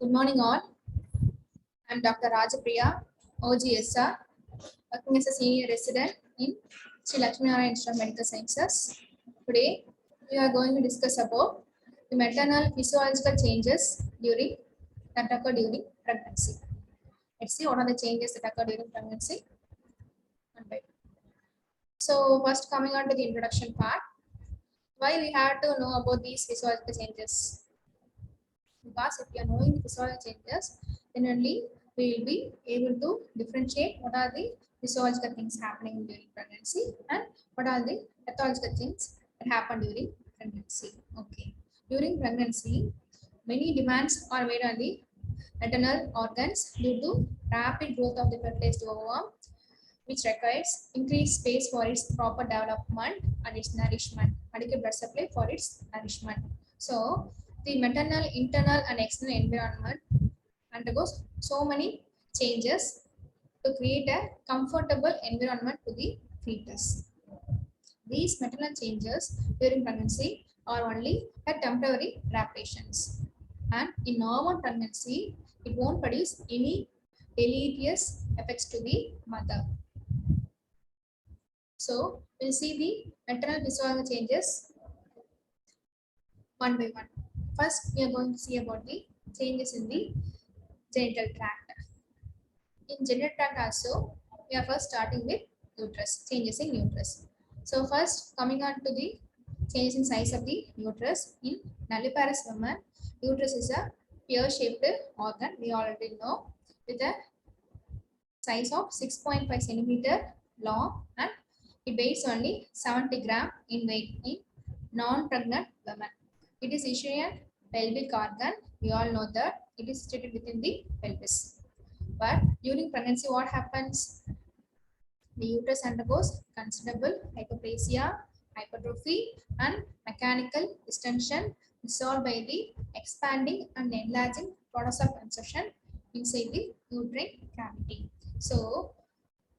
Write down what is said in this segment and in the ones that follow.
Good morning, all. I'm Dr. Rajapriya, OGSR, working as a senior resident in Sri Lakshminarayan Institute of Medical Sciences. Today, we are going to discuss about the maternal physiological changes that occur during pregnancy. Let's see what are the changes that occur during pregnancy. So, first coming on to the introduction part, why we have to know about these physiological changes? Because if you are knowing the physiological changes, then only we will be able to differentiate what are the physiological things happening during pregnancy and what are the pathological things that happen during pregnancy. Okay. During pregnancy, many demands are made on the maternal organs due to rapid growth of the fertilized ovum, which requires increased space for its proper development and its nourishment, adequate blood supply for its nourishment. So, the maternal, internal, and external environment undergoes so many changes to create a comfortable environment to the fetus. These maternal changes during pregnancy are only a temporary adaptations, and in normal pregnancy, it won't produce any deleterious effects to the mother. So, we'll see the maternal physiological changes one by one. First, we are going to see about the changes in the genital tract. In genital tract also, we are first starting with uterus, changes in uterus. So first, coming on to the change in size of the uterus. In nulliparous woman, uterus is a pear-shaped organ, we already know, with a size of 6.5 centimeter long, and it weighs only 70 gram in weight in non-pregnant women. It is usually a pelvic organ. We all know that it is situated within the pelvis. But during pregnancy, what happens? The uterus undergoes considerable hyperplasia, hypertrophy, and mechanical distension resolved by the expanding and enlarging process of conception inside the uterine cavity. So,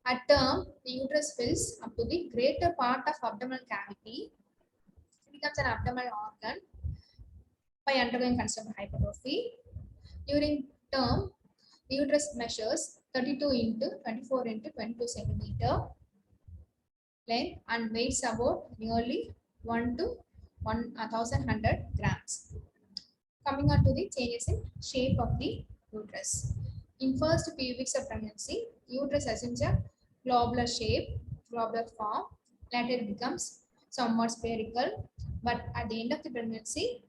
at term, the uterus fills up to the greater part of abdominal cavity. It becomes an abdominal organ by undergoing considerable hypertrophy. During term, the uterus measures 32 into 24 into 22 centimeter length and weighs about nearly 1 to 1100 grams. Coming on to the changes in shape of the uterus. In first few weeks of pregnancy, uterus assumes a globular shape, globular form. Later it becomes somewhat spherical, but at the end of the pregnancy,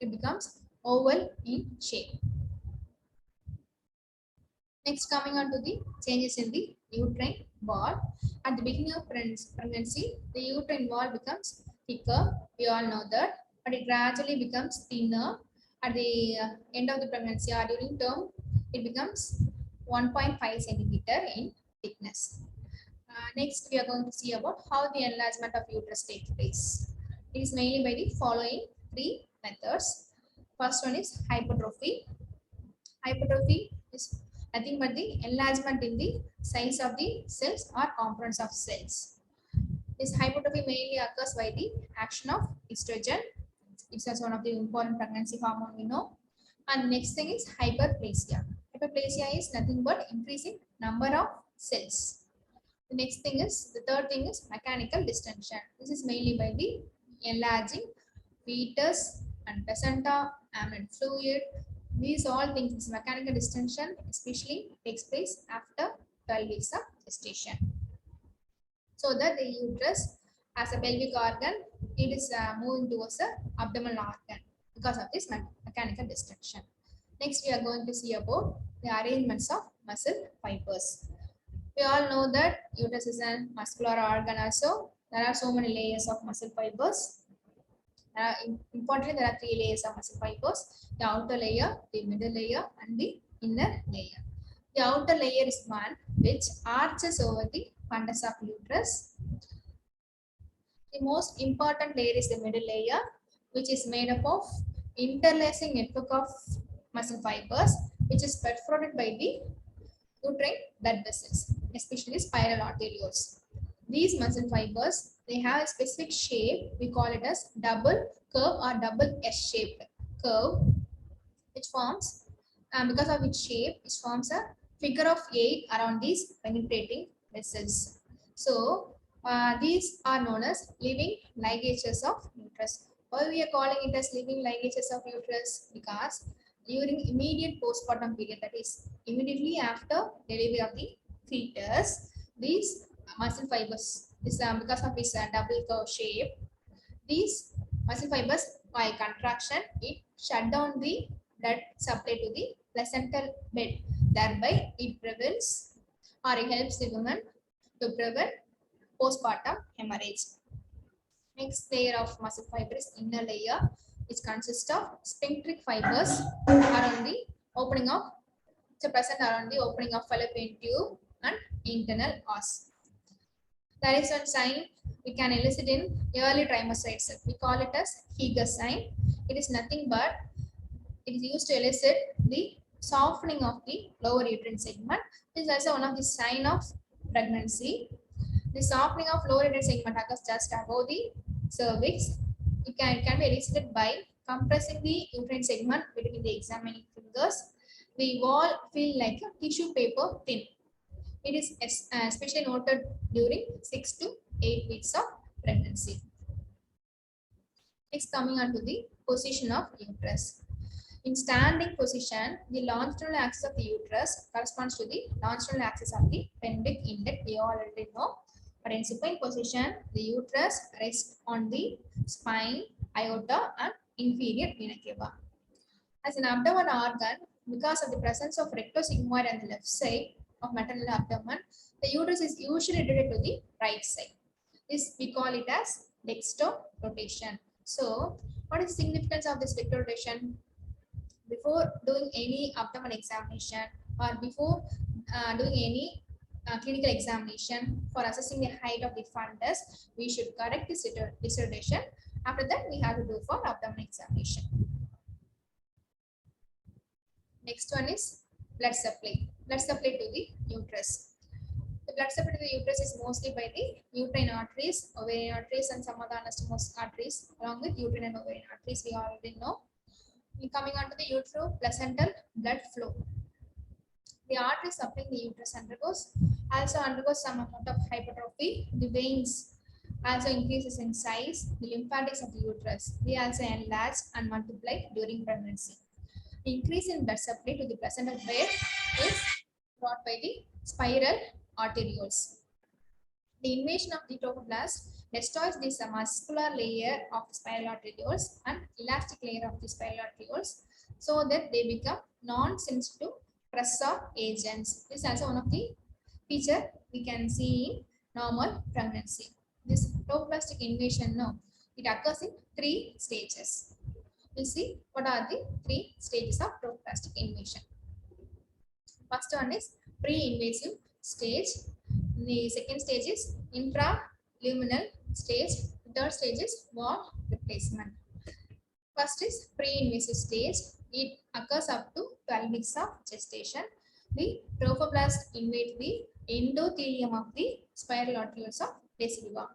it becomes oval in shape. Next, coming on to the changes in the uterine wall. At the beginning of pregnancy, the uterine wall becomes thicker. We all know that, but it gradually becomes thinner. At the end of the pregnancy or during term, it becomes 1.5 centimeter in thickness. Next, we are going to see about how the enlargement of uterus takes place. It is mainly by the following three methods. First one is hypertrophy. Hypertrophy is nothing but the enlargement in the size of the cells or components of cells. This hypertrophy mainly occurs by the action of estrogen. It's also one of the important pregnancy hormone we know. And next thing is hyperplasia. Hyperplasia is nothing but increasing number of cells. The third thing is mechanical distension. This is mainly by the enlarging fetus and placenta, amniotic fluid. These all things, mechanical distension especially takes place after 12 weeks of gestation. So that the uterus as a pelvic organ, it is moving towards the abdominal organ because of this mechanical distension. Next, we are going to see about the arrangements of muscle fibers. We all know that uterus is a muscular organ also. There are so many layers of muscle fibers. Importantly, there are three layers of muscle fibers: the outer layer, the middle layer, and the inner layer. The outer layer is one which arches over the fundus of uterus. The most important layer is the middle layer, which is made up of interlacing network of muscle fibers, which is perforated by the uterine blood vessels, especially spiral arterioles. These muscle fibers, they have a specific shape. We call it as double curve or double S-shaped curve, which forms because of its shape, it forms a figure of 8 around these penetrating vessels. So these are known as living ligatures of uterus. Why we are calling it as living ligatures of uterus? Because during immediate postpartum period, that is immediately after delivery of the fetus, these muscle fibers, this because of its double curve shape, these muscle fibers by contraction, it shut down the blood supply to the placental bed. Thereby, it prevents or it helps the woman to prevent postpartum hemorrhage. Next layer of muscle fiber is inner layer, which consists of sphincteric fibers around the opening of, so present around the opening of fallopian tube and internal os. There is one sign we can elicit in early trimester itself. We call it as Heger sign. It is nothing but it is used to elicit the softening of the lower uterine segment. This is also one of the sign of pregnancy. The softening of lower uterine segment occurs just above the cervix. It can be elicited by compressing the uterine segment between the examining fingers. The wall feel like a tissue paper thin. It is especially noted during 6 to 8 weeks of pregnancy. Next, coming on to the position of uterus. In standing position, the longitudinal axis of the uterus corresponds to the longitudinal axis of the pelvic index. We already know. But in supine position, the uterus rests on the spine, aorta, and inferior vena cava. As an abdomen organ, because of the presence of rectosigmoid on the left side of maternal abdomen, the uterus is usually rotated to the right side. This we call it as dextrorotation. So, what is the significance of this dextrorotation? Before doing any abdomen examination or before doing any clinical examination for assessing the height of the fundus, we should correct this dissertation. After that, we have to do for abdomen examination. Next one is blood supply. Blood supply to the uterus. The blood supply to the uterus is mostly by the uterine arteries, ovarian arteries, and some other anastomose arteries, along with uterine and ovarian arteries. We already know. Coming on to the utero-placental blood flow. The artery supplying the uterus also undergoes some amount of hypertrophy. The veins also increases in size. The lymphatics of the uterus, they also enlarge and multiply during pregnancy. The increase in blood supply to the placental bed is brought by the spiral arterioles. The invasion of the trophoblast destroys this muscular layer of the spiral arterioles and elastic layer of the spiral arterioles, so that they become non-sensitive pressure agents. This is also one of the feature we can see in normal pregnancy. This trophoblastic invasion, it occurs in 3 stages. We'll see what are the 3 stages of trophoblastic invasion. First one is pre-invasive stage. The second stage is intraluminal stage. The third stage is wall replacement. First is pre-invasive stage. It occurs up to 12 weeks of gestation. The trophoblast invade the endothelium of the spiral arterioles of deciduum.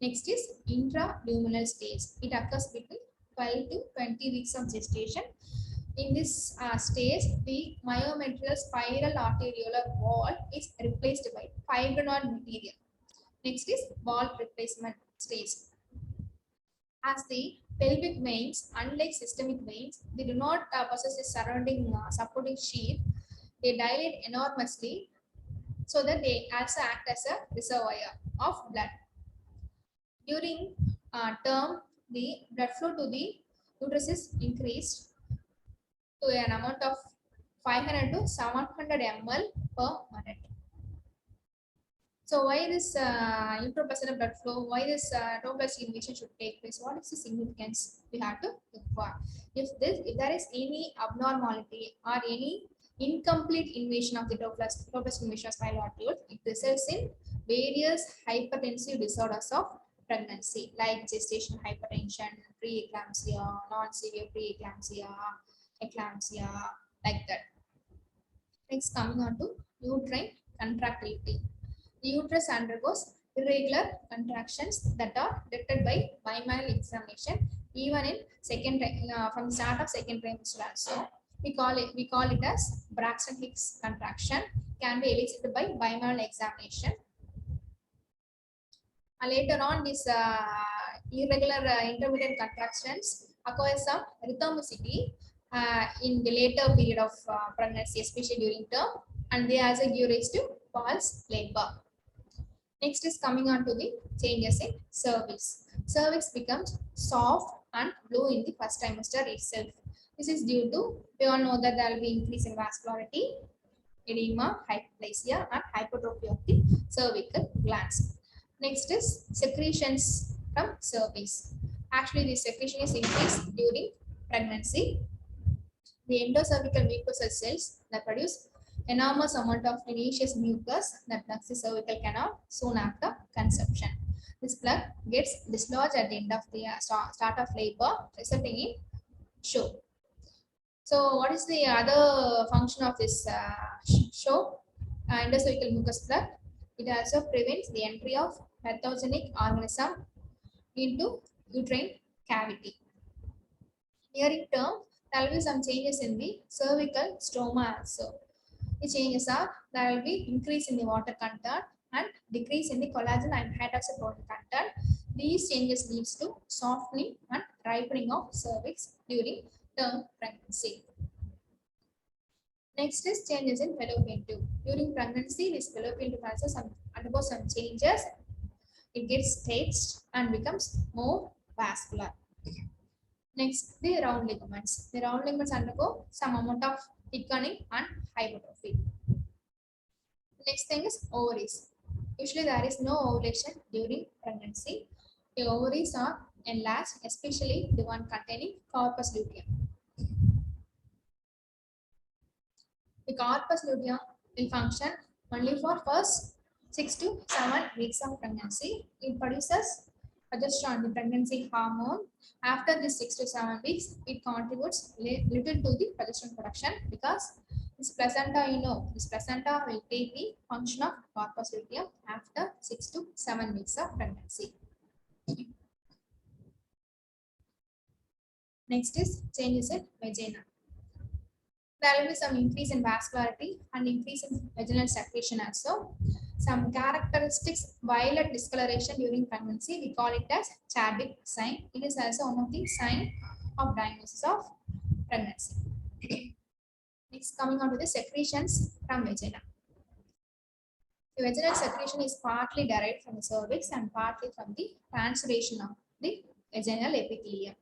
Next is intraluminal stage. It occurs between 12 to 20 weeks of gestation. In this stage, the myometrial spiral arteriolar wall is replaced by fibrinoid material. Next is wall replacement stage. As the pelvic veins, unlike systemic veins, they do not possess a surrounding supporting sheath. They dilate enormously, so that they also act as a reservoir of blood. During term, the blood flow to the uterus is increased to an amount of 500 to 700 ml per minute. So why this intraplacental blood flow? Why this trophoblastic invasion should take place? What is the significance we have to look for? If there is any abnormality or any incomplete invasion of the trophoblastic invasion of spiral arterioles, it results in various hypertensive disorders of pregnancy, like gestation hypertension, preeclampsia, non-severe preeclampsia, eclampsia, like that. Next, coming on to uterine contractility. The uterus undergoes irregular contractions that are detected by bimanual examination, even in from the start of second trimester also. We call it as Braxton Hicks contraction. Can be elicited by bimanual examination. Later on, this irregular intermittent contractions acquire some rhythmicity in the later period of pregnancy, especially during term, and they also give rise to false labor. Next is coming on to the changes in cervix. Cervix becomes soft and blue in the first trimester itself. This is due to, we all know that there will be increase in vascularity, edema, hyperplasia, and hypertrophy of the cervical glands. Next is secretions from cervix. Actually, the secretion is increased during pregnancy. The endocervical mucosal cells that produce enormous amount of tenacious mucus that plugs the cervical canal soon after conception. This plug gets dislodged at the end of the start of labor, resulting in show. So, what is the other function of this show? Endocervical mucus plug. It also prevents the entry of pathogenic organism into uterine cavity. Nearing term, there will be some changes in the cervical stroma also. The changes are, there will be increase in the water content and decrease in the collagen and hydroxyl protein content. These changes leads to softening and ripening of cervix during term pregnancy. Next is changes in fallopian tube. During pregnancy, this fallopian tube also undergoes some changes. It gets staged and becomes more vascular. Next, the round ligaments. The round ligaments undergo some amount of thickening and hypertrophy. Next thing is ovaries. Usually there is no ovulation during pregnancy. The ovaries are enlarged, especially the one containing corpus luteum. The corpus luteum will function only for first 6 to 7 weeks of pregnancy. It produces progesterone, the pregnancy hormone. After this 6 to 7 weeks, it contributes little to the progesterone production because this placenta, this placenta will take the function of corpus luteum after 6 to 7 weeks of pregnancy. Next is changes in vagina. There will be some increase in vascularity and increase in vaginal secretion also. Some characteristics, violet discoloration during pregnancy, we call it as Chadwick sign. It is also one of the signs of diagnosis of pregnancy. Next, coming on to the secretions from vagina. The vaginal secretion is partly derived from the cervix and partly from the transudation of the vaginal epithelium.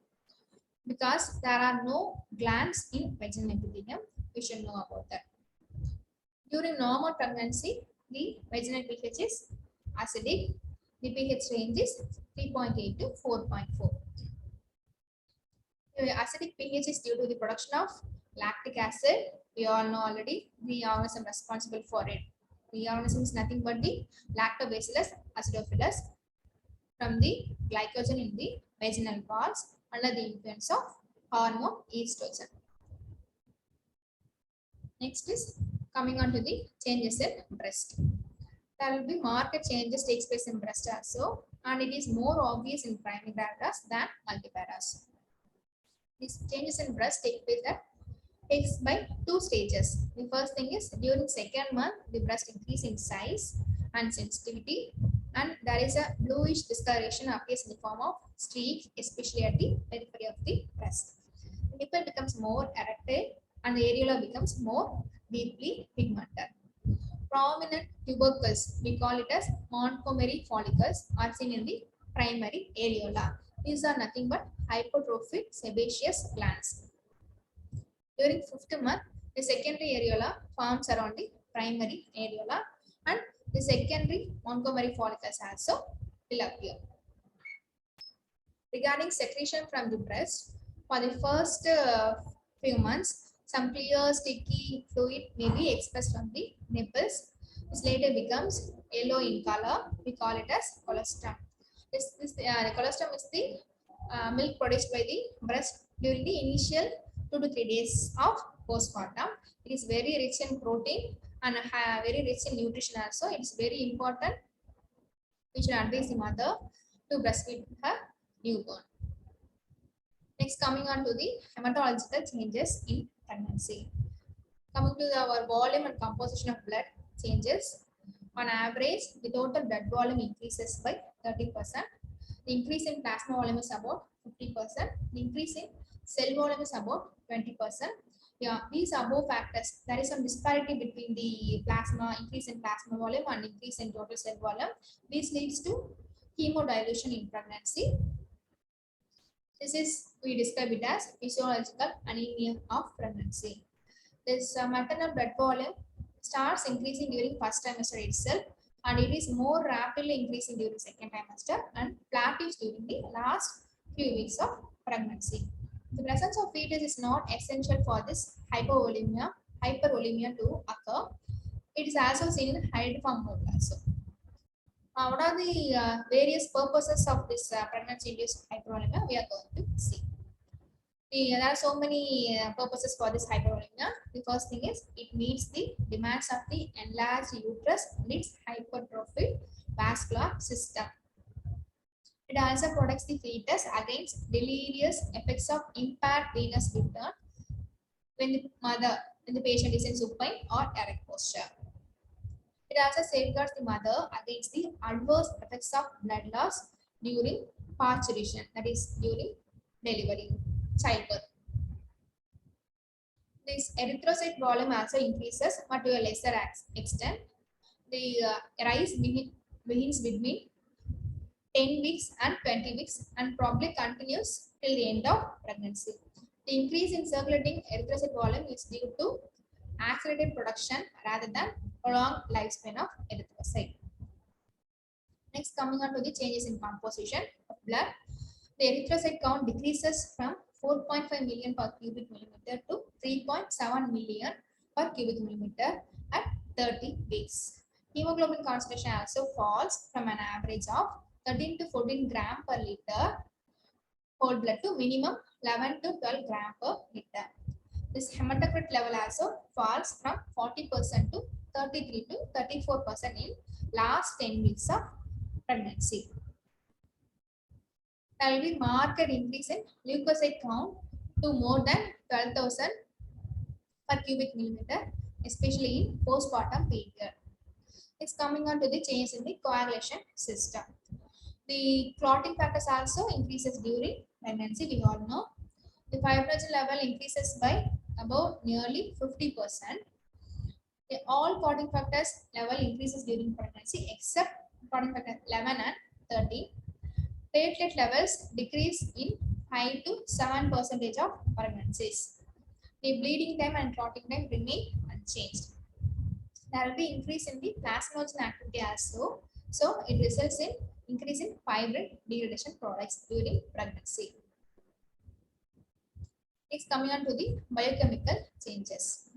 Because there are no glands in vaginal epithelium, we should know about that. During normal pregnancy, the vaginal pH is acidic. The pH range is 3.8 to 4.4. The acidic pH is due to the production of lactic acid. We all know already the organism responsible for it. The organism is nothing but the Lactobacillus acidophilus from the glycogen in the vaginal walls under the influence of hormone estrogen. Next is coming on to the changes in breast. There will be marked changes takes place in breast also, and it is more obvious in primipara than multipara. These changes in breast takes by 2 stages. The first thing is during second month, the breast increase in size and sensitivity, and there is a bluish discoloration appears in the form of streaks, especially at the periphery of the breast. The nipple becomes more erectile and the areola becomes more deeply pigmented. Prominent tubercles, we call it as Montgomery follicles, are seen in the primary areola. These are nothing but hypertrophic sebaceous glands. During 5th month, the secondary areola forms around the primary areola, and the secondary Montgomery follicles also will appear. Regarding secretion from the breast, for the first few months, some clear sticky fluid may be expressed from the nipples. This later becomes yellow in color. We call it as colostrum. The colostrum is the milk produced by the breast during the initial 2 to 3 days of postpartum. It is very rich in protein and very rich in nutrition also. It is very important. We should advise the mother to breastfeed her newborn. Next, coming on to the hematological changes in pregnancy. Coming to our volume and composition of blood changes. On average, the total blood volume increases by 30%. The increase in plasma volume is about 50%. The increase in cell volume is about 20%. Yeah, these above factors, there is some disparity between the plasma, increase in plasma volume and increase in total cell volume. This leads to hemodilution in pregnancy. This is, we describe it as physiological anemia of pregnancy. This maternal blood volume starts increasing during first trimester itself, and it is more rapidly increasing during second trimester and plateaus during the last few weeks of pregnancy. The presence of fetus is not essential for this hyperolemia to occur. It is also seen in hydroform mode also. What are the various purposes of this pregnancy-induced hyperolemia? We are going to see. There are so many purposes for this hyperolemia. The first thing is it meets the demands of the enlarged uterus and its hypertrophied vascular system. It also protects the fetus against deleterious effects of impaired venous return when the patient is in supine or erect posture. It also safeguards the mother against the adverse effects of blood loss during parturition, that is during delivery, childbirth. This erythrocyte volume also increases, but to a lesser extent. The rise begins between 10 weeks and 20 weeks and probably continues till the end of pregnancy. The increase in circulating erythrocyte volume is due to accelerated production rather than prolonged lifespan of erythrocyte. Next, coming on to the changes in composition of blood. The erythrocyte count decreases from 4.5 million per cubic millimeter to 3.7 million per cubic millimeter at 30 weeks. Hemoglobin concentration also falls from an average of 13 to 14 gram per liter whole blood to minimum 11 to 12 gram per liter. This hematocrit level also falls from 40% to 33 to 34% in last 10 weeks of pregnancy. There will be marked increase in leukocyte count to more than 12,000 per cubic millimeter, especially in postpartum period. It's coming on to the change in the coagulation system. The clotting factors also increases during pregnancy, we all know. The fibrinogen level increases by about nearly 50%. All clotting factors level increases during pregnancy except clotting factor 11 and 13. Platelet levels decrease in 5 to 7% of pregnancies. The bleeding time and clotting time remain unchanged. There will be increase in the plasminogen activity also. So it results in increase in fibrin degradation products during pregnancy. Next, coming on to the biochemical changes.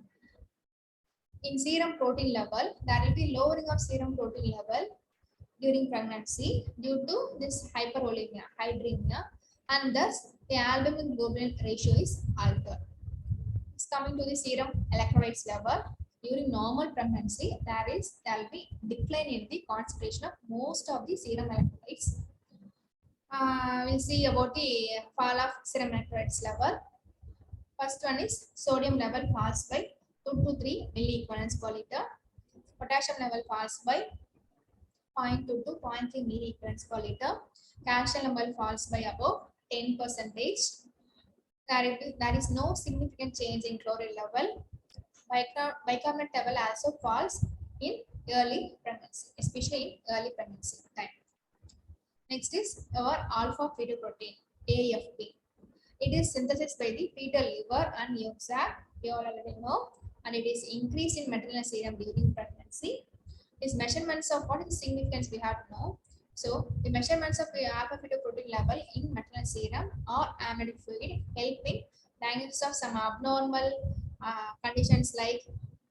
In serum protein level, there will be lowering of serum protein level during pregnancy due to this hyperolemia, hydremia, and thus the albumin globulin ratio is altered. It's coming to the serum electrolytes level. During normal pregnancy, there will be decline in the concentration of most of the serum electrolytes. We'll see about the fall of serum electrolytes level. First one is sodium level falls by 2 to 3 milliequivalents per liter. Potassium level falls by 0.2 to 0.3 milliequivalents per liter. Calcium level falls by about 10%. There is no significant change in chloride level. Bicarbonate level also falls in early pregnancy, especially in early pregnancy time. Next is our alpha fetoprotein, AFP. It is synthesized by the fetal liver and yolk sac, we all already know, and it is increased in maternal serum during pregnancy. These measurements of what is the significance we have to know. So the measurements of the alpha fetoprotein level in maternal serum or amniotic fluid help in diagnosis of some abnormal conditions like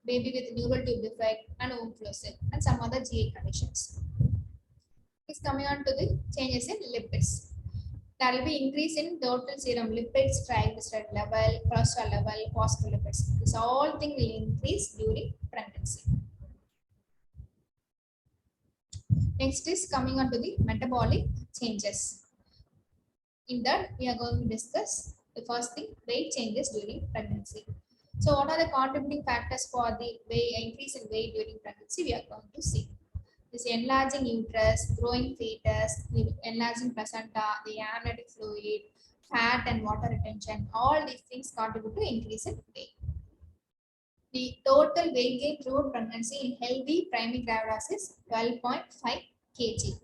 baby with neural tube defect and womb fluid and some other GI conditions. It's coming on to the changes in lipids. There will be increase in total serum lipids, triglyceride level, cholesterol level, phospholipids. This all thing will increase during pregnancy. Next is coming on to the metabolic changes. In that, we are going to discuss the first thing, weight changes during pregnancy. So what are the contributing factors for the increase in weight during pregnancy? We are going to see. This enlarging uterus, growing fetus, the enlarging placenta, the amniotic fluid, fat and water retention, all these things contribute to increase in weight. The total weight gain through pregnancy in healthy primary gravidas is 12.5 kg.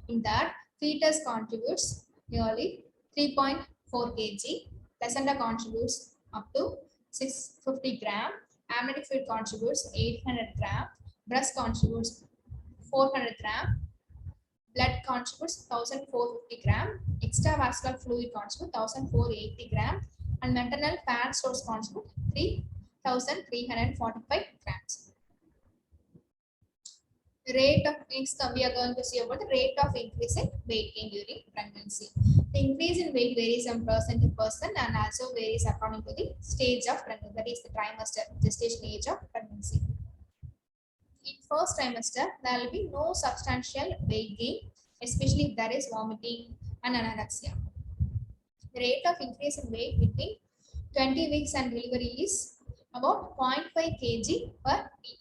In that, fetus contributes nearly 3.4 kg, placenta contributes up to 650 gram, amniotic fluid contributes 800 gram, breast contributes 400 gram, blood contributes 1450 gram, extravascular fluid contributes 1480 gram, and maternal fat stores contribute 3345 grams. The rate of next we are going to see about the rate of increase in weight gain during pregnancy. The increase in weight varies from person to person and also varies according to the stage of pregnancy, that is the trimester gestation age of pregnancy. In first trimester, there will be no substantial weight gain, especially if there is vomiting and anorexia. The rate of increase in weight between 20 weeks and delivery is about 0.5 kg per week.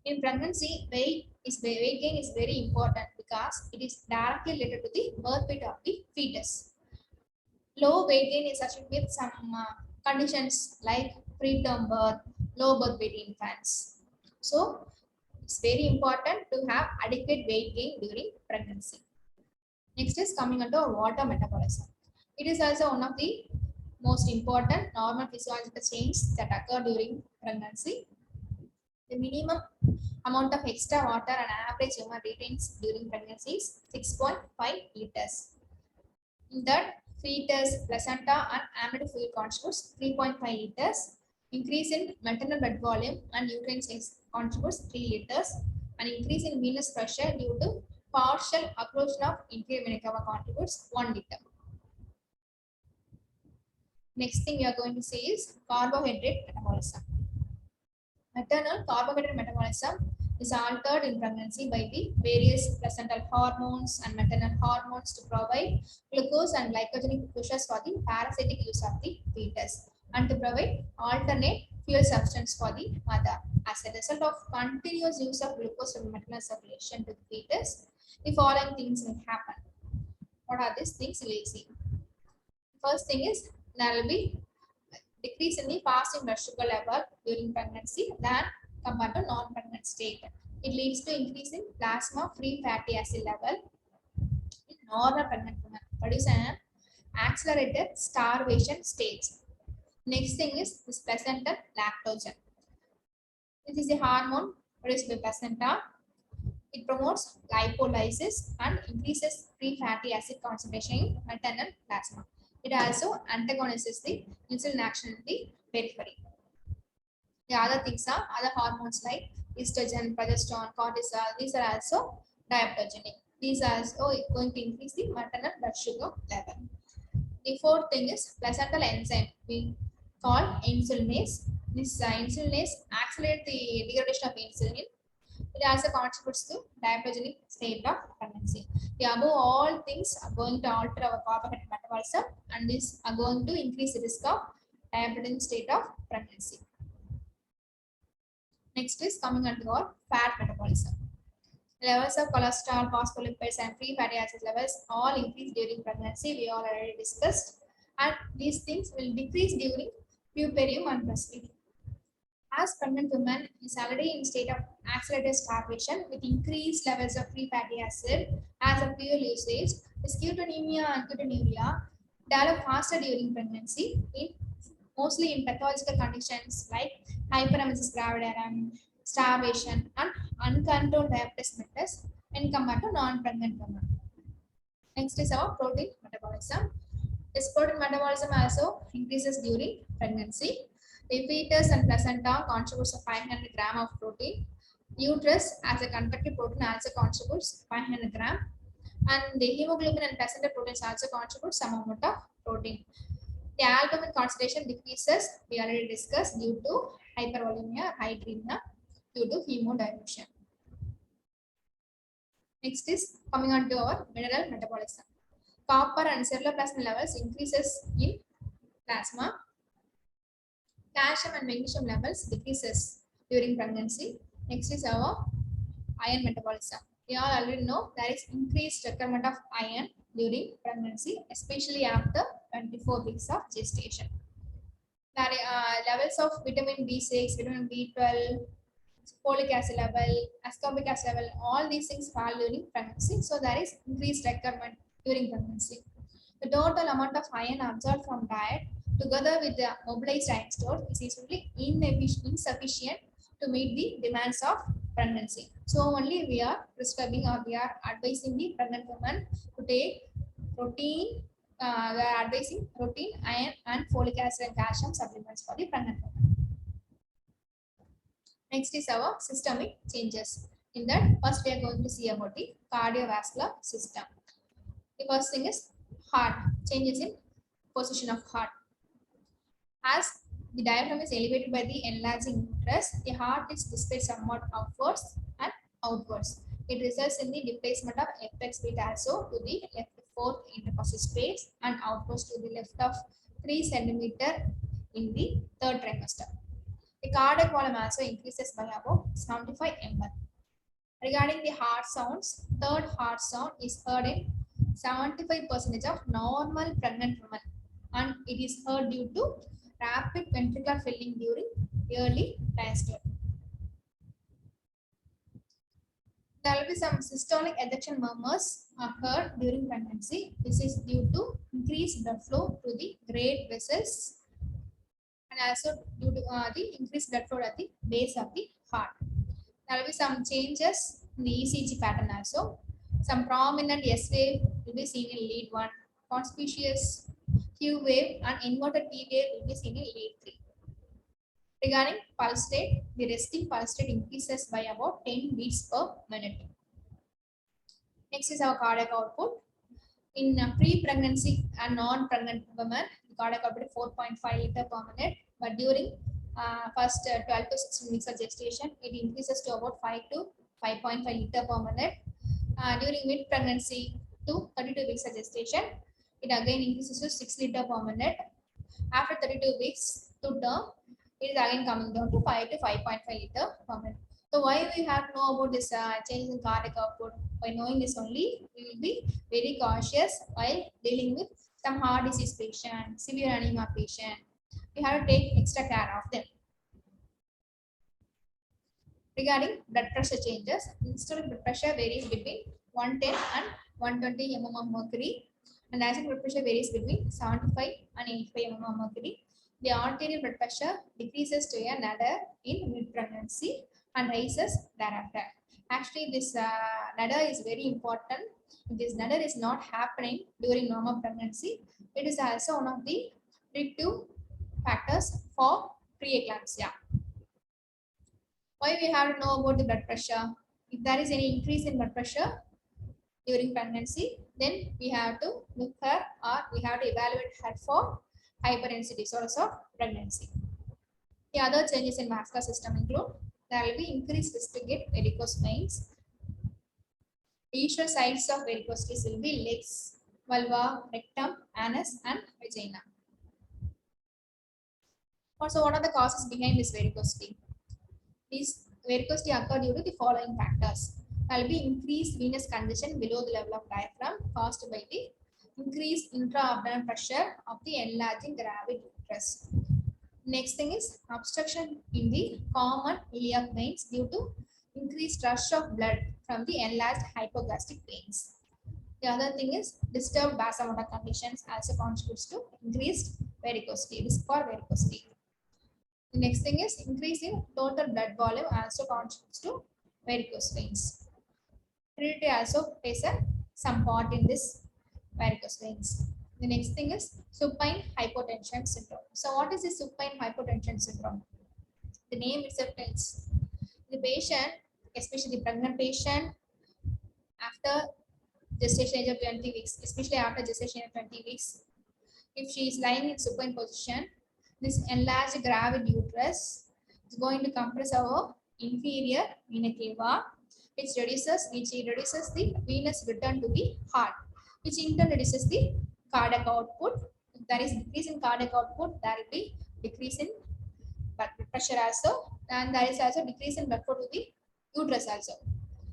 In pregnancy, weight gain is very important because it is directly related to the birth weight of the fetus. Low weight gain is associated with some conditions like preterm birth, low birth weight infants. So, it's very important to have adequate weight gain during pregnancy. Next is coming under water metabolism. It is also one of the most important normal physiological changes that occur during pregnancy. The minimum amount of extra water an average human retains during pregnancy is 6.5 liters. In that, fetus, placenta, and amniotic fluid contributes 3.5 liters. Increase in maternal blood volume and uterine size contributes 3 liters. An increase in venous pressure due to partial occlusion of inferior vena cava contributes 1 liter. Next thing we are going to see is carbohydrate metabolism. Maternal carbohydrate metabolism is altered in pregnancy by the various placental hormones and maternal hormones to provide glucose and glycogenic pushes for the parasitic use of the fetus and to provide alternate fuel substance for the mother. As a result of continuous use of glucose from maternal circulation to the fetus, the following things will happen. What are these things we will see? First thing is there will be decrease in the fasting blood sugar level during pregnancy than compared to non-pregnant state. It leads to increase in plasma-free fatty acid level in normal pregnant women, produce an accelerated starvation stage. Next thing is this placental lactogen. This is a hormone produced by placenta. It promotes lipolysis and increases free fatty acid concentration in maternal plasma. It also antagonizes the insulin action in the periphery. The other things are other hormones like estrogen, progesterone, cortisol. These are also diaptogenic. These are also going to increase the maternal blood sugar level. The fourth thing is placental enzyme we call insulinase. This insulinase accelerates the degradation of insulin. It also contributes to diaptogenic state of pregnancy. The above all things are going to alter our carbohydrate metabolism and these are going to increase the risk of diabetic state of pregnancy. Next is coming under our fat metabolism. Levels of cholesterol, phospholipids, and free fatty acid levels all increase during pregnancy. We already discussed, and these things will decrease during puerperium and breastfeeding. As pregnant woman is already in state of accelerated starvation with increased levels of free fatty acid as a fuel usage, ketonemia and ketonuria develop faster during pregnancy, mostly in pathological conditions like hyperemesis gravidarum, starvation, and uncontrolled diabetes mellitus when compared to non-pregnant women. Next is our protein metabolism. This protein metabolism also increases during pregnancy. The fetus and placenta contributes 500 gram of protein. Uterus as a conductive protein also contributes 500 gram. And the hemoglobin and placenta proteins also contribute some amount of protein. The albumin concentration decreases, we already discussed, due to hypervolemia, hydremia, due to hemodilution. Next is coming on to our mineral metabolism. Copper and ceruloplasmin levels increases in plasma. Calcium and magnesium levels decreases during pregnancy. Next is our iron metabolism. We all already know there is increased requirement of iron during pregnancy, especially after 24 weeks of gestation. There levels of vitamin B6, vitamin B12, folic acid level, ascorbic acid level, all these things fall during pregnancy. So there is increased requirement during pregnancy. The total amount of iron absorbed from diet together with the mobilized iron store is usually insufficient to meet the demands of pregnancy. So only we are prescribing or we are advising the pregnant woman to take protein, we are advising protein, iron and folic acid and calcium supplements for the pregnant woman. Next is our systemic changes. In that, first we are going to see about the cardiovascular system. The first thing is heart, changes in position of heart. As the diaphragm is elevated by the enlarging uterus, the heart is displayed somewhat upwards and outwards. It results in the displacement of apex beta also to the left fourth intercostal space and outwards to the left of 3 centimeter in the third trimester. The cardiac volume also increases by about 75 ml. Regarding the heart sounds, third heart sound is heard in 75% of normal pregnant women, and it is heard due to rapid ventricular filling during early diastole. There will be some systolic ejection murmurs occur during pregnancy. This is due to increased blood flow to the great vessels and also due to the increased blood flow at the base of the heart. There will be some changes in the ECG pattern also. Some prominent S wave will be seen in lead 1, conspicuous Q wave and inverted T wave will be seen in lead 3. Regarding pulse rate, the resting pulse rate increases by about 10 beats per minute. Next is our cardiac output. In pre-pregnancy and non-pregnant women, the cardiac output is 4.5 liter per minute, but during first 12 to 16 weeks of gestation, it increases to about 5 to 5.5 liter per minute. During mid-pregnancy to 32 weeks of gestation, it again increases to 6 liter per minute. After 32 weeks to term, it is again coming down to 5 to 5.5 liter per minute. So why we have to know about this change in cardiac output? By knowing this only, we will be very cautious while dealing with some heart disease patient, severe anemia patient. We have to take extra care of them. Regarding blood pressure changes, systolic blood pressure varies between 110 and 120 mm of mercury, and diastolic blood pressure varies between 75 and 85 mm of mercury. The arterial blood pressure decreases to a nadir in mid-pregnancy and rises thereafter. Actually, this nadir is very important. If this nadir is not happening during normal pregnancy, it is also one of the predictive factors for preeclampsia. Why we have to know about the blood pressure? If there is any increase in blood pressure during pregnancy, then we have to look her or we have to evaluate her for hypertensive disorders of pregnancy. The other changes in vascular system include there will be increased risk to get varicose veins. The usual sites of varicose veins will be legs, vulva, rectum, anus, and vagina. Also, what are the causes behind this varicose vein? These varicose vein occur due to the following factors. There will be increased venous congestion below the level of diaphragm caused by the increased intra-abdominal pressure of the enlarging gravid uterus. Next thing is obstruction in the common iliac veins due to increased rush of blood from the enlarged hypogastric veins. The other thing is disturbed vasomotor conditions also contributes to increased varicose vein, risk for varicose vein. The next thing is increase in total blood volume also contributes to varicose veins. Heredity also plays some part in this varicose veins. The next thing is supine hypotension syndrome. So what is the supine hypotension syndrome? The name itself tells the patient, especially the pregnant patient, after gestation age of 20 weeks, especially after gestation of 20 weeks, if she is lying in supine position, this enlarged gravid uterus is going to compress our inferior vena cava, which reduces the venous return to the heart, which in turn reduces the cardiac output. If there is decrease in cardiac output, there will be decrease in blood pressure also, and there is also decrease in blood flow to the uterus also.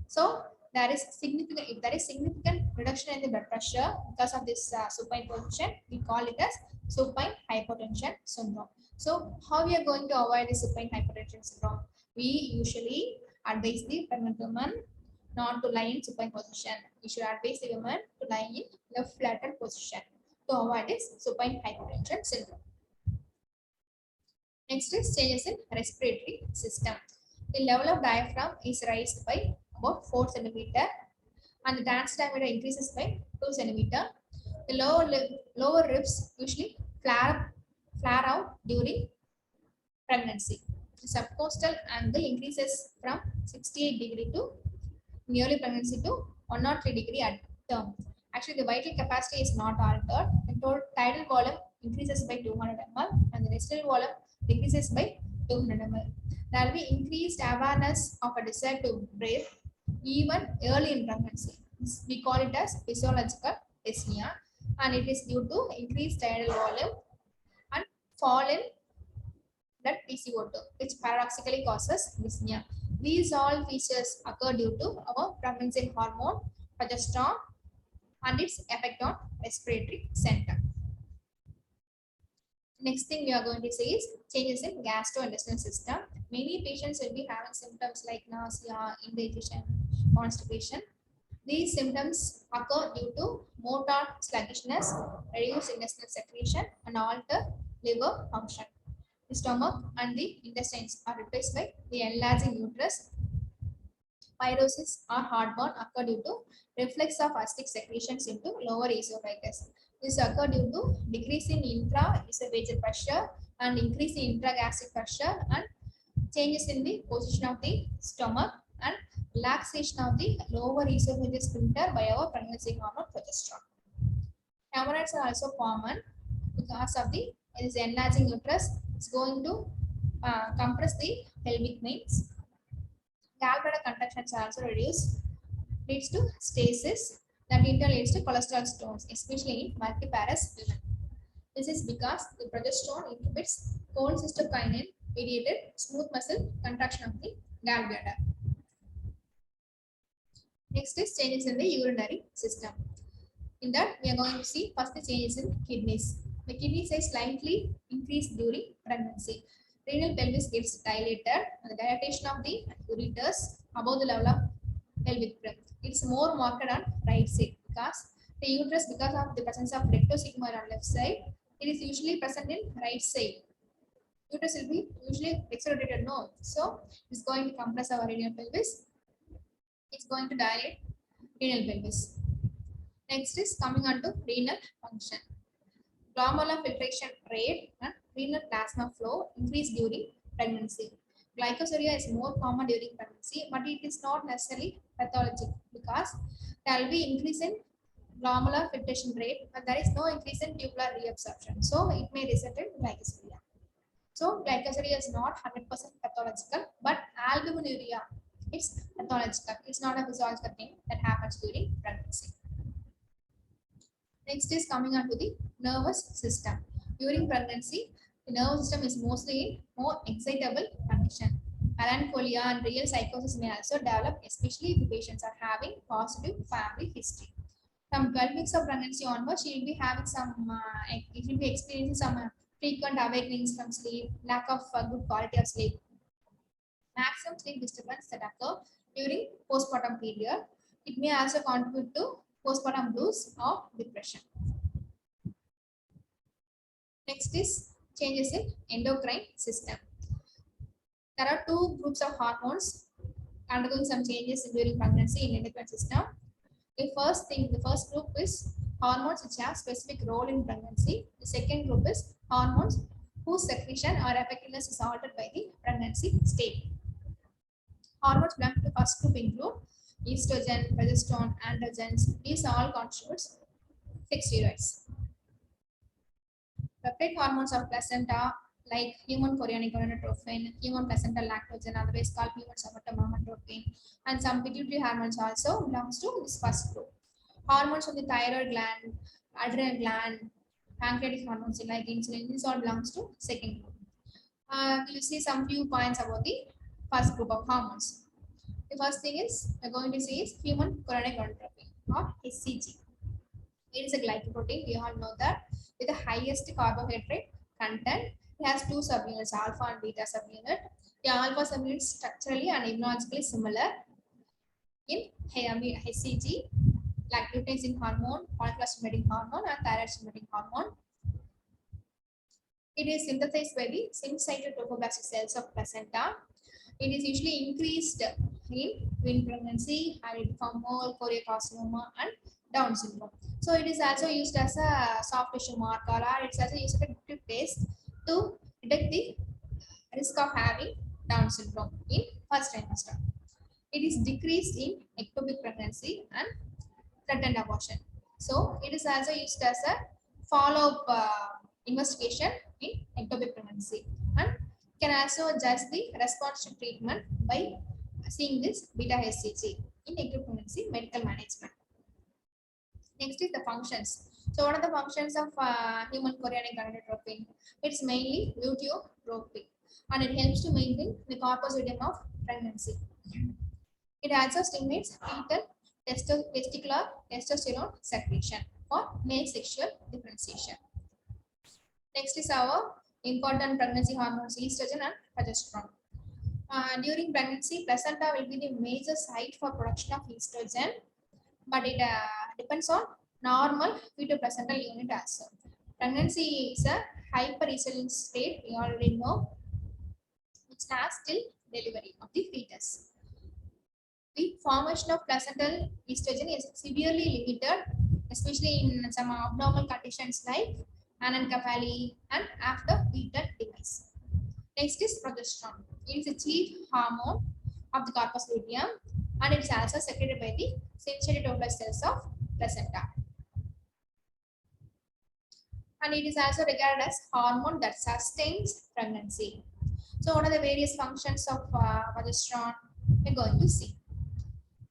So there is significant, if there is significant reduction in the blood pressure because of this supine position, we call it as supine hypotension syndrome. So how we are going to avoid the supine hypotension syndrome? We usually advise the pregnant woman not to lie in supine position. We should advise the woman to lie in left lateral position to avoid this supine hypotension syndrome. Next is changes in respiratory system. The level of diaphragm is raised by about 4 centimeter and the dance diameter increases by 2 centimeter. The lower ribs usually flare out during pregnancy. The subcostal angle increases from 68 degree to nearly pregnancy to 103 degree at term. Actually, the vital capacity is not altered. The total tidal volume increases by 200 ml and the residual volume decreases by 200 ml. There will be increased awareness of a desire to breathe even early in pregnancy. We call it as physiological dyspnea, and it is due to increased tidal volume and fall in blood PCO2, which paradoxically causes dyspnea. These all features occur due to our pregnancy hormone progesterone and its effect on respiratory center. Next thing we are going to say is changes in gastrointestinal system. Many patients will be having symptoms like nausea, indigestion, constipation. These symptoms occur due to motor sluggishness, reduced intestinal secretion, and altered liver function. The stomach and the intestines are replaced by the enlarging uterus. Pyrosis or heartburn occur due to reflex of acidic secretions into lower esophagus. This occur due to decrease in intra-esophageal pressure and increase in intragastric pressure and changes in the position of the stomach and relaxation of the lower esophageal sphincter by our pregnancy hormone progesterone. Hemorrhoids are also common because of the enlarging uterus. It's going to compress the pelvic veins. Gallbladder contractions are also reduced, leads to stasis that in turn leads to cholesterol stones, especially in multiparous women. This is because the progesterone inhibits cholecystokinin mediated smooth muscle contraction of the gallbladder. Next is changes in the urinary system. In that, we are going to see first the changes in kidneys. The kidney size slightly increased during pregnancy. Renal pelvis gets dilated, and the dilatation of the ureters above the level of pelvic rim. It's more marked on right side because the uterus, because of the presence of rectosigmoid on left side, it is usually present in right side. Uterus will be usually external no, so it's going to compress our renal pelvis. It's going to dilate renal pelvis. Next is coming on to renal function. Glomerular filtration rate and renal plasma flow increase during pregnancy. Glycosuria is more common during pregnancy, but it is not necessarily pathologic because there will be increase in glomerular filtration rate, but there is no increase in tubular reabsorption. So it may result in glycosuria. So glycosuria is not 100% pathological, but albuminuria is pathological. It's not a physiological thing that happens during pregnancy. Next is coming on to the nervous system. During pregnancy, the nervous system is mostly in more excitable condition. Melancholia and real psychosis may also develop, especially if the patients are having positive family history. From 12 weeks of pregnancy onwards, she will be having some, she will be experiencing some frequent awakenings from sleep, lack of good quality of sleep, maximum sleep disturbance that occur during postpartum period. It may also contribute to postpartum blues or depression. Next is changes in endocrine system. There are two groups of hormones undergoing some changes during pregnancy in endocrine system. The first group is hormones which have specific role in pregnancy. The second group is hormones whose secretion or effectiveness is altered by the pregnancy state. Hormones belong to the first group include estrogen, progesterone, androgens. These all contribute sex steroids. Peptide hormones of placenta like human chorionic gonadotropin, human placental lactogen, otherwise called human somatotropin, and some pituitary hormones also belongs to this first group. Hormones of the thyroid gland, adrenal gland, pancreatic hormones like insulin, this all belongs to second group. We'll see some few points about the first group of hormones. The first thing is we're going to see is human chorionic gonadotropin or HCG. It is a glycoprotein. We all know that with the highest carbohydrate content. It has two subunits, alpha and beta subunit. The alpha subunit structurally and immunologically similar in HCG, like luteinizing hormone, follicular stimulating hormone, and thyroid stimulating hormone. It is synthesized by the syncytotropoblastic cells of placenta. It is usually increased in pregnancy, high from mole, choriocarcinoma, and Down syndrome. So it is also used as a soft tissue marker, or it's also used as a detective test to detect the risk of having Down syndrome in first trimester. It is decreased in ectopic pregnancy and threatened abortion. So it is also used as a follow-up investigation in ectopic pregnancy and can also judge the response to treatment by seeing this beta HCG in ectopic pregnancy medical management. Next is the functions. So what are the functions of human chorionic gonadotropin? It's mainly luteotropic and it helps to maintain the corpus luteum of pregnancy. It also stimulates fetal testicular testosterone secretion for male sexual differentiation. Next is our important pregnancy hormones, estrogen and progesterone. During pregnancy, placenta will be the major site for production of estrogen, but it depends on normal fetal-placental unit also. Pregnancy is a hyperestrogen state, we already know, which lasts till delivery of the fetus. The formation of placental estrogen is severely limited, especially in some abnormal conditions like anencephaly and after fetal demise. Next is progesterone. It is the chief hormone of the corpus luteum and it is also secreted by the syncytotrophic cells of placenta. And it is also regarded as hormone that sustains pregnancy. So what are the various functions of progesterone? We're going to see.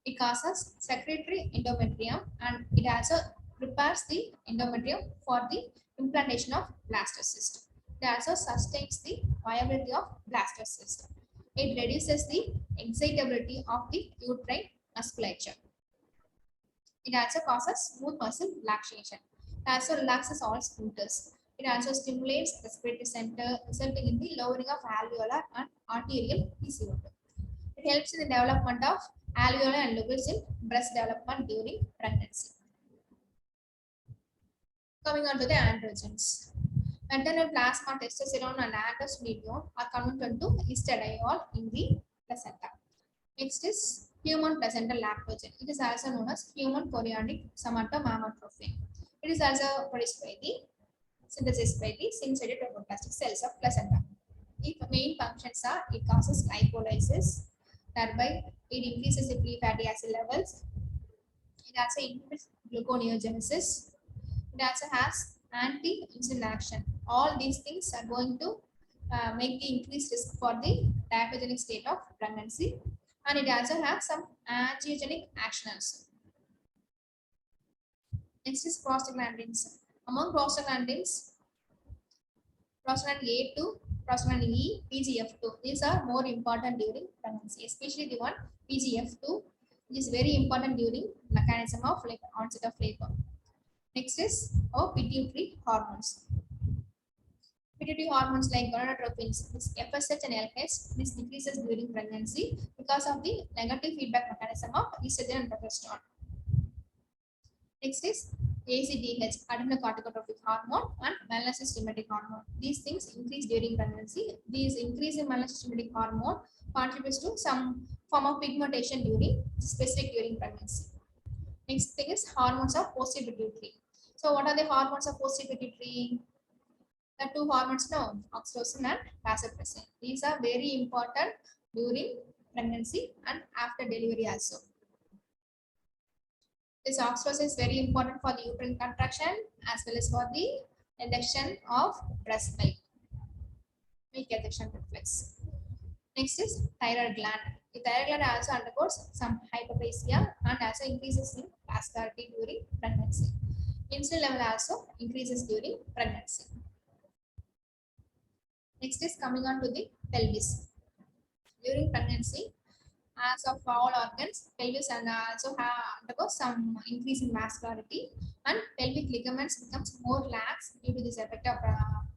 It causes secretory endometrium and it also prepares the endometrium for the implantation of blastocyst. It also sustains the viability of blastocyst. It reduces the excitability of the uterine musculature. It also causes smooth muscle relaxation. It also relaxes all sphincters. It also stimulates respiratory center, resulting in the lowering of alveolar and arterial PCO2. It helps in the development of alveolar and lobules in breast development during pregnancy. Coming on to the androgens. Maternal plasma, testosterone, and androstenedione are converted to estradiol in the placenta. Next is human placental lactogen. It is also known as human chorionic somatomammatrophin. It is also produced by the synthesized by the syncytotropoblastic cells of placenta. Its main functions are it causes lipolysis, thereby it increases the free fatty acid levels. It also inhibits gluconeogenesis. It also has anti-insulin action. All these things are going to make the increased risk for the diabetogenic state of pregnancy, and it also has some angiogenic action also. Next is prostaglandins. Among prostaglandins, prostaglandin A2, prostaglandin E, PGF2. These are more important during pregnancy, especially the one PGF2, which is very important during mechanism of onset of labor. Next is pituitary hormones. Pituitary hormones like gonadotropins, this FSH and LH, this decreases during pregnancy because of the negative feedback mechanism of estrogen and progesterone. Next is ACTH, adrenocorticotropic hormone, and melanocyte-stimulating hormone. These things increase during pregnancy. These increase in melanocyte-stimulating hormone contributes to some form of pigmentation specific during pregnancy. Next thing is hormones of posterior pituitary. So what are the hormones of posterior pituitary? The two hormones known, oxytocin and vasopressin. These are very important during pregnancy and after delivery also. This oxytocin is very important for the uterine contraction as well as for the induction of breast milk ejection reflex. Next is thyroid gland. The thyroid gland also undergoes some hyperplasia and also increases in vascularity during pregnancy. Insulin level also increases during pregnancy. Next is coming on to the pelvis. During pregnancy, as of all organs, pelvis and also undergo some increase in vascularity, and pelvic ligaments becomes more lax due to this effect of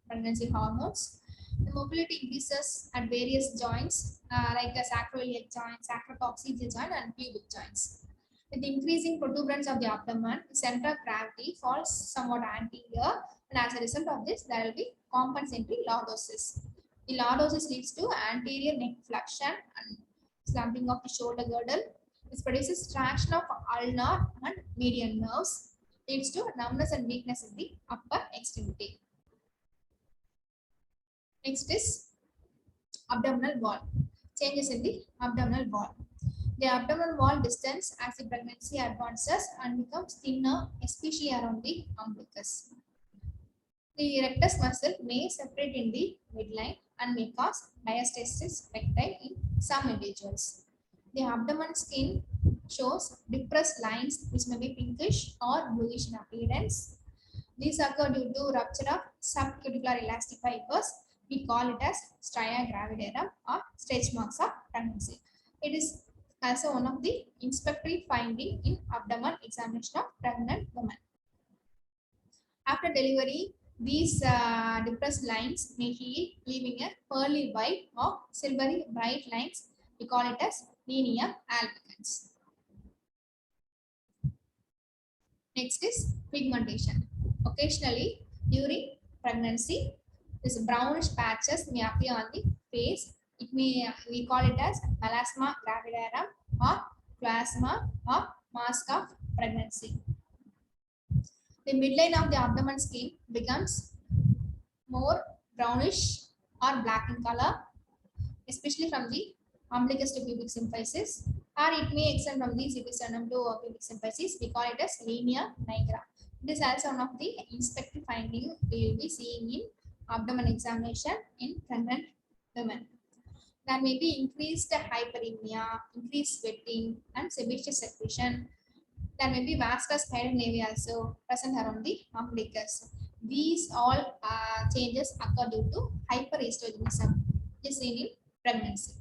pregnancy hormones. The mobility increases at various joints like the sacroiliac joint, sacrococcygeal joint, and pubic joints. With increasing protuberance of the abdomen, the center of gravity falls somewhat anterior, and as a result of this, there will be compensatory lordosis. The lordosis leads to anterior neck flexion and slumping of the shoulder girdle. This produces traction of ulnar and median nerves, leads to numbness and weakness in the upper extremity. Next is abdominal wall. Changes in the abdominal wall. The abdominal wall distance as the pregnancy advances and becomes thinner, especially around the umbilicus. The rectus muscle may separate in the midline and may cause diastasis recti in some individuals. The abdomen skin shows depressed lines which may be pinkish or bluish in appearance. These occur due to rupture of subcuticular elastic fibers. We call it as stria gravidarum or stretch marks of pregnancy. It is also one of the inspectory finding in abdomen examination of pregnant women. After delivery, these depressed lines may heal, leaving a pearly white or silvery bright lines. We call it as linea albicans. Next is pigmentation. Occasionally, during pregnancy, this brownish patches may appear on the face. It may we call it as melasma gravidarum or plasma or mask of pregnancy. The midline of the abdomen skin becomes more brownish or black in color, especially from the umbilicus to pubic symphysis, or it may extend from the zibicernum to pubic symphysis. We call it as linea nigra. It is also one of the inspective findings we will be seeing in abdomen examination in pregnant women. There may be increased hyperemia, increased sweating, and sebaceous secretion. There may be vascular spironavy also present around the umbilicus. These all changes occur due to hyperestrogenism, which is seen in pregnancy.